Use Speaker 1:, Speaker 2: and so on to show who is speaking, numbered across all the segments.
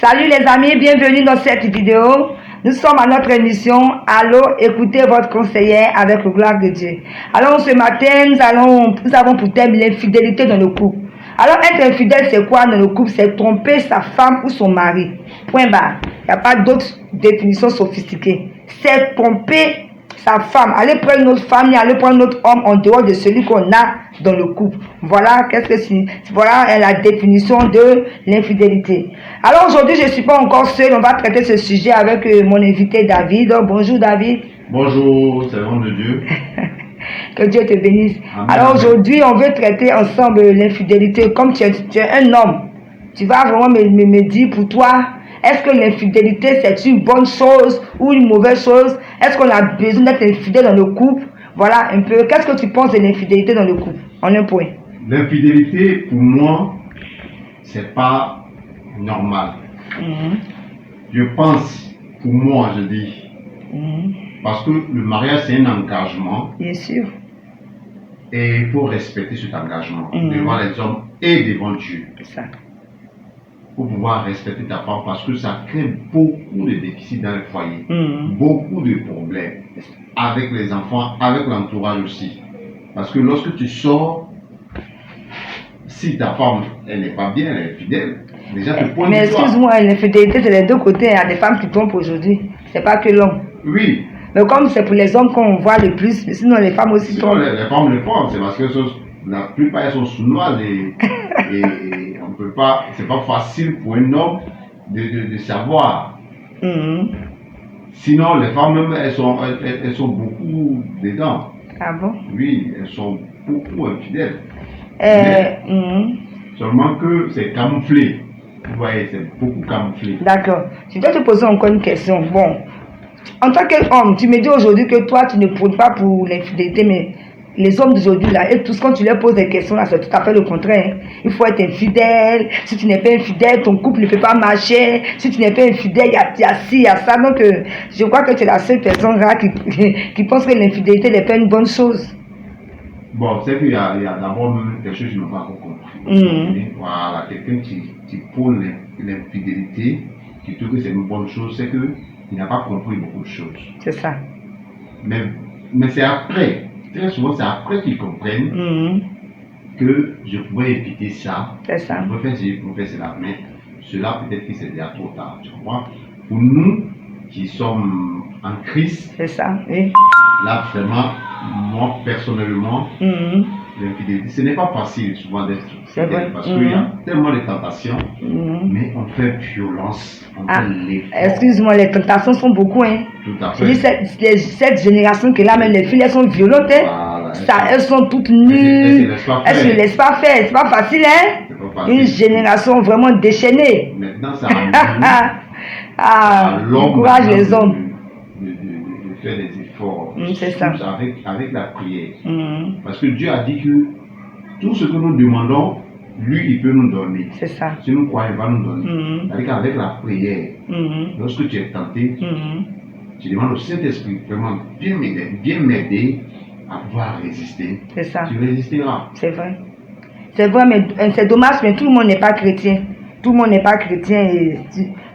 Speaker 1: Salut les amis, bienvenue dans cette vidéo. Nous sommes à notre émission Allô, écoutez votre conseillère avec le gloire de Dieu. Alors ce matin, nous avons pour thème l'infidélité dans le couple. Alors être infidèle, c'est quoi dans le couple? C'est tromper sa femme ou son mari. Point barre. Il n'y a pas d'autre définition sophistiquée. C'est tromper sa femme. Aller prendre notre femme et aller prendre notre homme en dehors de celui qu'on a dans le couple. Voilà voilà la définition de l'infidélité. Alors aujourd'hui, je ne suis pas encore seule. On va traiter ce sujet avec mon invité David. Bonjour David.
Speaker 2: Bonjour, c'est le nom de Dieu.
Speaker 1: Que Dieu te bénisse.
Speaker 2: Amen.
Speaker 1: Alors aujourd'hui, on veut traiter ensemble l'infidélité. Comme tu es un homme, tu vas vraiment me dire pour toi, est-ce que l'infidélité c'est une bonne chose ou une mauvaise chose? Est-ce qu'on a besoin d'être infidèle dans le couple? Voilà un peu. Qu'est-ce que tu penses de l'infidélité dans le couple? En un point.
Speaker 2: L'infidélité, pour moi, c'est pas normal. Je pense, pour moi, je dis, parce que le mariage c'est un engagement.
Speaker 1: Bien sûr.
Speaker 2: Et il faut respecter cet engagement devant les hommes et devant Dieu.
Speaker 1: C'est ça.
Speaker 2: Pour pouvoir respecter ta femme, parce que ça crée beaucoup de déficits dans le foyer, beaucoup de problèmes avec les enfants, avec l'entourage aussi. Parce que lorsque tu sors, si ta femme elle n'est pas bien, elle est fidèle, déjà te pointe.
Speaker 1: Mais excuse-moi, l'infidélité c'est les deux côtés. Il y a des femmes qui trompent aujourd'hui. C'est pas que l'homme.
Speaker 2: Oui.
Speaker 1: Mais comme c'est pour les hommes qu'on voit le plus, mais sinon les femmes aussi trompent.
Speaker 2: Les femmes le font, c'est parce que la plupart elles sont sournoises et on peut pas, c'est pas facile pour un homme de savoir. Sinon les femmes même elles sont beaucoup dedans.
Speaker 1: Ah bon?
Speaker 2: Oui, elles sont beaucoup infidèles. Seulement que c'est camouflé. Vous voyez, c'est beaucoup camouflé.
Speaker 1: D'accord. Je dois te poser encore une question. Bon, en tant qu'homme, tu me dis aujourd'hui que toi, tu ne prônes pas pour l'infidélité, mais les hommes d'aujourd'hui, là, et tous, quand tu leur poses des questions, là, c'est tout à fait le contraire. Hein. Il faut être infidèle. Si tu n'es pas infidèle, ton couple ne peut pas marcher. Si tu n'es pas infidèle, il y a ci, il y a ça. Donc, je crois que tu es la seule personne là qui pense que l'infidélité n'est pas une bonne chose.
Speaker 2: Bon, c'est qu'il y a d'abord même quelque chose que je n'ai pas encore compris. Voilà, quelqu'un qui prône l'infidélité, qui trouve que c'est une bonne chose, c'est qu'il n'a pas compris beaucoup de choses.
Speaker 1: C'est ça.
Speaker 2: Mais c'est après, très souvent c'est après qu'ils comprennent que je pouvais éviter ça.
Speaker 1: C'est ça.
Speaker 2: Je pouvais faire ceci, je pouvais faire cela, mais cela peut-être que c'est déjà trop tard, tu comprends? Pour nous qui sommes en Christ,
Speaker 1: c'est ça, oui.
Speaker 2: Là vraiment, moi personnellement, l'infidélité, ce n'est pas facile souvent d'être fidèle parce qu'il y a tellement de tentations, mais on fait violence, on fait l'effort.
Speaker 1: Excuse-moi, les tentations sont beaucoup, hein.
Speaker 2: Tout à fait.
Speaker 1: Je dis cette génération que là, même les filles, elles sont violentes, hein. Voilà, elles sont toutes nues, elles se laissent pas faire, c'est pas facile, hein. Pas facile. Une génération vraiment déchaînée.
Speaker 2: Maintenant, ça
Speaker 1: encourage les hommes.
Speaker 2: De faire des efforts,
Speaker 1: c'est ça.
Speaker 2: Avec la prière. Parce que Dieu a dit que tout ce que nous demandons, lui, il peut nous donner.
Speaker 1: C'est ça.
Speaker 2: Si nous croyons, il va nous donner. C'est-à-dire qu'avec la prière, lorsque tu es tenté, tu demandes au Saint-Esprit vraiment bien m'aider à pouvoir résister.
Speaker 1: C'est ça.
Speaker 2: Tu résisteras.
Speaker 1: C'est vrai. C'est vrai, mais c'est dommage, mais tout le monde n'est pas chrétien. Tout le monde n'est pas chrétien et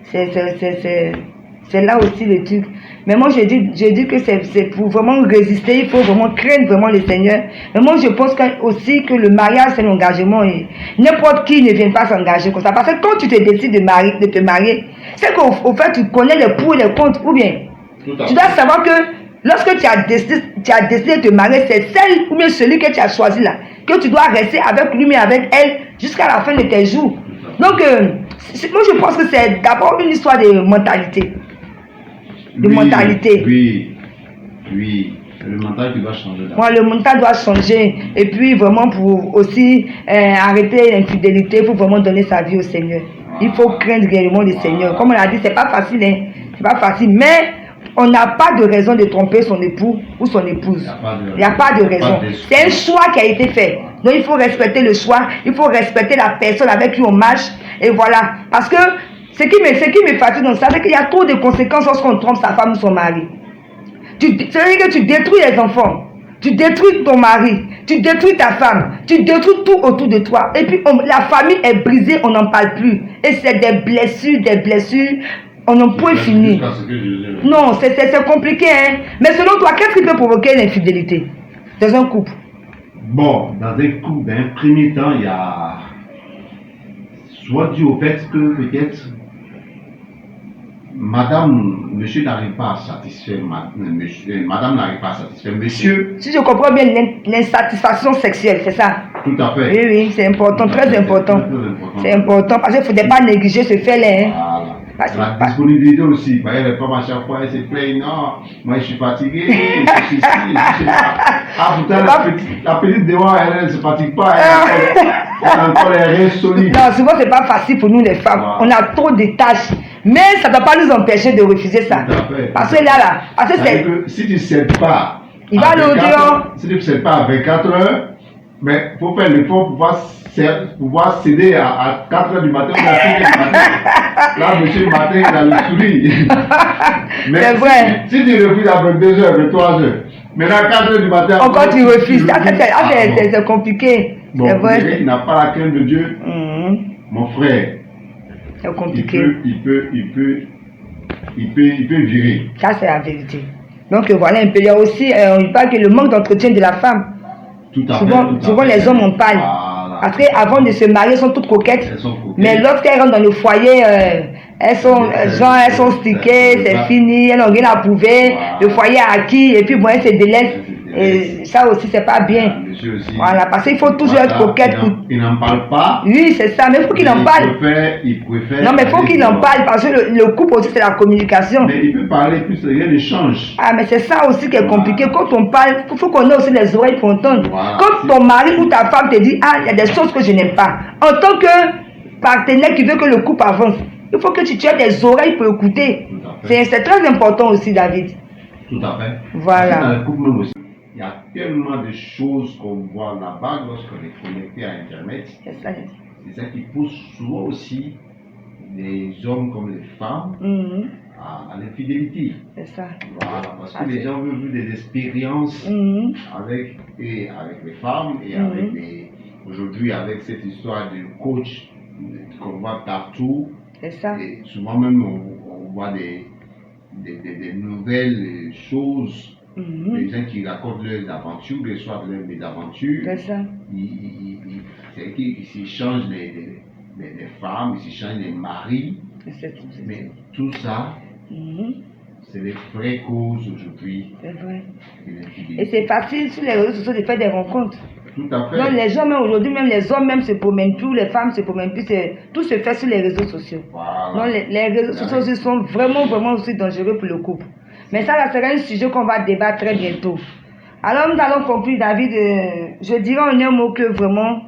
Speaker 1: c'est là aussi le truc. Mais moi, je dis que c'est pour vraiment résister, il faut vraiment craindre vraiment le Seigneur. Mais moi, je pense aussi que le mariage, c'est l'engagement. Et n'importe qui ne vient pas s'engager comme ça. Parce que quand tu te décides de te marier, c'est qu'au fait, tu connais les pour et les contre. Ou bien, tu dois savoir que lorsque tu as décidé de te marier, c'est celle ou bien celui que tu as choisi là, que tu dois rester avec lui, mais avec elle, jusqu'à la fin de tes jours. Donc, moi, je pense que c'est d'abord une histoire de mentalité. Mentalité.
Speaker 2: Oui. Le mental qui doit changer.
Speaker 1: Moi, le mental doit changer. Et puis, vraiment, pour aussi arrêter l'infidélité, il faut vraiment donner sa vie au Seigneur. Il faut craindre réellement le Seigneur. Comme on a dit, c'est pas facile, hein. C'est pas facile. Mais on n'a pas de raison de tromper son époux ou son épouse. Il n'y a pas de raison. C'est un choix qui a été fait. Donc, il faut respecter le choix. Il faut respecter la personne avec qui on marche. Et voilà. Parce que ce qui me fatigue dans ça, c'est qu'il y a trop de conséquences lorsqu'on trompe sa femme ou son mari. C'est-à-dire que tu détruis les enfants. Tu détruis ton mari, tu détruis ta femme, tu détruis tout autour de toi. Et puis la famille est brisée, on n'en parle plus. Et c'est des blessures, on n'en peut finir. Non, c'est compliqué. Hein? Mais selon toi, qu'est-ce qui peut provoquer l'infidélité dans un couple?
Speaker 2: Bon, dans un couple, dans un premier temps, il y a soit dû au fait que peut-être monsieur n'arrive pas à satisfaire madame n'arrive pas à satisfaire monsieur.
Speaker 1: Si je comprends bien, l'insatisfaction sexuelle, c'est ça?
Speaker 2: Tout à fait.
Speaker 1: Oui, c'est important, très important. C'est important parce qu'il ne faudrait pas négliger ce fait-là. Hein.
Speaker 2: Voilà. La disponibilité aussi. Les femmes à chaque fois, elles se plaignent. Non, moi je suis fatigué. Je sais pas. Ah, putain, la petite dehors, elle ne se fatigue pas. Elle a encore les reins solides.
Speaker 1: Non, souvent, ce n'est pas facile pour nous les femmes. Voilà. On a trop de tâches. Mais ça ne doit pas nous empêcher de refuser ça. Parce que là, parce que c'est.
Speaker 2: Si tu ne cèdes pas,
Speaker 1: il va le dire.
Speaker 2: Si tu ne cèdes pas à 24 heures, mais il faut faire l'effort pour pouvoir céder à 4 heures du matin ou à 5 heures du matin. Là, monsieur le matin, il a le sourire. Mais
Speaker 1: c'est vrai.
Speaker 2: Si tu refuses à 22 heures, 23 heures, maintenant à 4 heures du matin.
Speaker 1: Encore tu refuses. C'est compliqué.
Speaker 2: Bon,
Speaker 1: c'est vrai.
Speaker 2: Quelqu'un qui n'a pas la crainte de Dieu, mon frère.
Speaker 1: C'est compliqué.
Speaker 2: Il peut virer.
Speaker 1: Ça, c'est la vérité. Donc, voilà un peu. Il y a aussi, on parle que le manque d'entretien de la femme.
Speaker 2: Tout à
Speaker 1: souvent, les hommes en parlent. Voilà. Parce qu'avant de se marier, elles sont toutes coquettes. Mais lorsqu'elles rentrent dans le foyer, elles sont stickées, c'est fini, elles n'ont rien à prouver. Voilà. Le foyer est acquis, et puis bon, elles se délaissent. Et ça aussi, c'est pas bien. Voilà, parce qu'il faut toujours être coquette.
Speaker 2: Il n'en parle pas.
Speaker 1: Oui, c'est ça, mais il faut qu'il en parle.
Speaker 2: Il préfère.
Speaker 1: Non, mais il faut qu'il en parle, parce que le couple aussi, c'est la communication.
Speaker 2: Mais il peut parler plus, rien ne change.
Speaker 1: Ah, mais c'est ça aussi qui est compliqué. Quand on parle, il faut qu'on ait aussi les oreilles pour entendre. Quand ton mari ou ta femme te dit, ah, il y a des choses que je n'aime pas. En tant que partenaire qui veut que le couple avance, il faut que tu aies des oreilles pour écouter. C'est très important aussi, David.
Speaker 2: Tout à fait.
Speaker 1: Voilà.
Speaker 2: Dans le couple même aussi. Il y a tellement de choses qu'on voit là-bas lorsqu'on est connecté à Internet. C'est ça qui pousse souvent aussi les hommes comme les femmes à l'infidélité.
Speaker 1: C'est ça.
Speaker 2: Voilà, parce que les gens veulent vivre des expériences avec les femmes et avec aujourd'hui avec cette histoire de coach qu'on voit partout. C'est ça. Et souvent même on voit des nouvelles choses. Les gens qui racontent leurs aventures, les soirs de leurs mésaventures, ils s'échangent les femmes, ils s'échangent les maris. Mais tout ça, c'est les vraies causes aujourd'hui.
Speaker 1: C'est vrai. Et c'est facile sur les réseaux sociaux de faire des rencontres.
Speaker 2: Tout à fait.
Speaker 1: Donc les gens, même aujourd'hui, même les hommes même se promènent plus, les femmes se promènent plus, tout se fait sur les réseaux sociaux. Voilà. Donc les réseaux sociaux aussi sont vraiment aussi dangereux pour le couple. Mais ça sera un sujet qu'on va débattre très bientôt. Alors nous allons conclure, David. Je dirais en un mot que vraiment,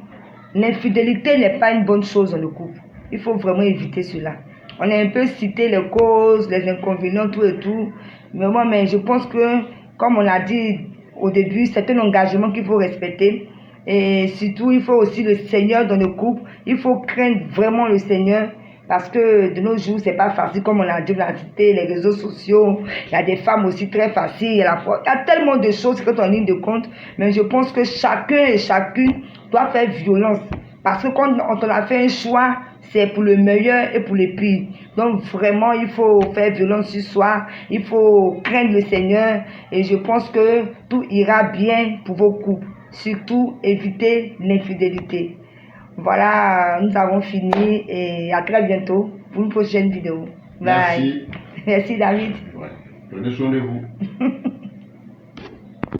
Speaker 1: l'infidélité n'est pas une bonne chose dans le couple. Il faut vraiment éviter cela. On a un peu cité les causes, les inconvénients, tout et tout. Mais je pense que, comme on l'a dit au début, c'est un engagement qu'il faut respecter. Et surtout, il faut aussi le Seigneur dans le couple. Il faut craindre vraiment le Seigneur. Parce que de nos jours, c'est pas facile, comme on l'a dit, on a cité les réseaux sociaux. Il y a des femmes aussi très faciles. Il y a tellement de choses qui sont en ligne de compte. Mais je pense que chacun et chacune doit faire violence. Parce que quand on a fait un choix, c'est pour le meilleur et pour le pire. Donc vraiment, il faut faire violence ce soir. Il faut craindre le Seigneur. Et je pense que tout ira bien pour vos couples. Surtout, éviter l'infidélité. Voilà, nous avons fini et à très bientôt pour une prochaine vidéo. Bye.
Speaker 2: Merci.
Speaker 1: Merci David.
Speaker 2: Ouais. Prenez soin de vous.